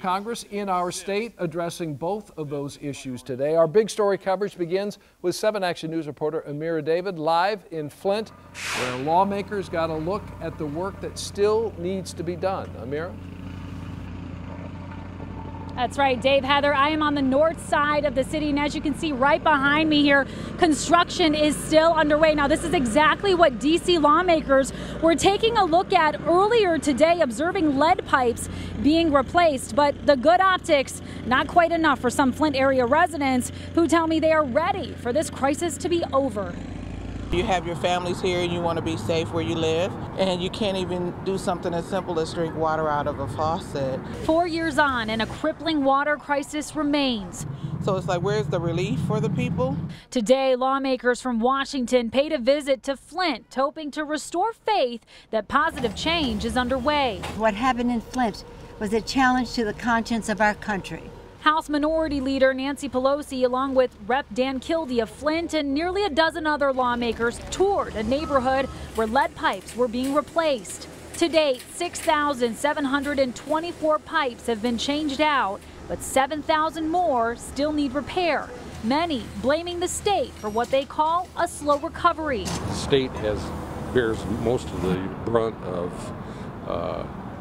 Congress in our state addressing both of those issues today. Our big story coverage begins with 7 Action News reporter Amira David live in Flint, where lawmakers got a look at the work that still needs to be done. Amira? That's right, Dave, Heather. I am on the north side of the city, and as you can see right behind me here, construction is still underway. Now, this is exactly what D.C. lawmakers were taking a look at earlier today, observing lead pipes being replaced. But the good optics, not quite enough for some Flint area residents who tell me they are ready for this crisis to be over. You have your families here and you want to be safe where you live, and you can't even do something as simple as drink water out of a faucet. 4 years on, and a crippling water crisis remains. So it's like, where's the relief for the people? Today, lawmakers from Washington paid a visit to Flint, hoping to restore faith that positive change is underway. What happened in Flint was a challenge to the conscience of our country. House Minority Leader Nancy Pelosi, along with Rep. Dan Kildee of Flint and nearly a dozen other lawmakers, toured a neighborhood where lead pipes were being replaced. To date, 6,724 pipes have been changed out, but 7,000 more still need repair, many blaming the state for what they call a slow recovery. The state bears most of the brunt of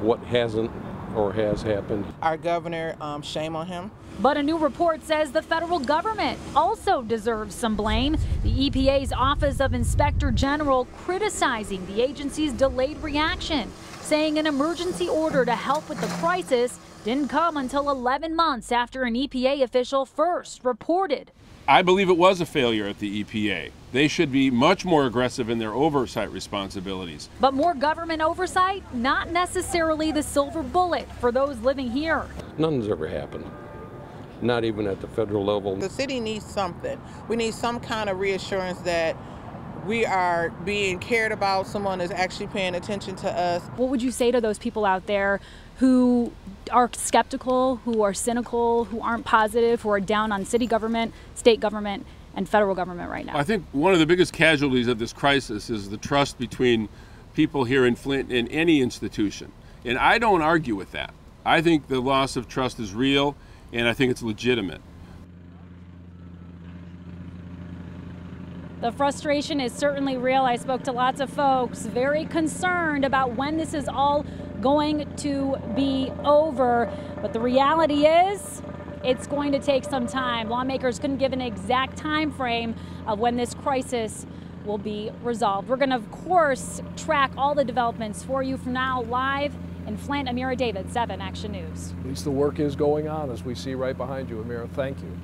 what hasn't or has happened. Our governor, shame on him. But a new report says the federal government also deserves some blame. The EPA's Office of Inspector General criticizing the agency's delayed reaction, saying an emergency order to help with the crisis didn't come until 11 months after an EPA official first reported. I believe it was a failure at the EPA. They should be much more aggressive in their oversight responsibilities. But more government oversight, not necessarily the silver bullet for those living here. None's ever happened, not even at the federal level. The city needs something. We need some kind of reassurance that we are being cared about, someone is actually paying attention to us. What would you say to those people out there who are skeptical, who are cynical, who aren't positive, who are down on city government, state government, and federal government right now? I think one of the biggest casualties of this crisis is the trust between people here in Flint and any institution. And I don't argue with that. I think the loss of trust is real, and I think it's legitimate. The frustration is certainly real. I spoke to lots of folks very concerned about when this is all going to be over. But the reality is, it's going to take some time. Lawmakers couldn't give an exact time frame of when this crisis will be resolved. We're going to, of course, track all the developments for you from now live in Flint. Amira David, 7 Action News. At least the work is going on, as we see right behind you, Amira. Thank you.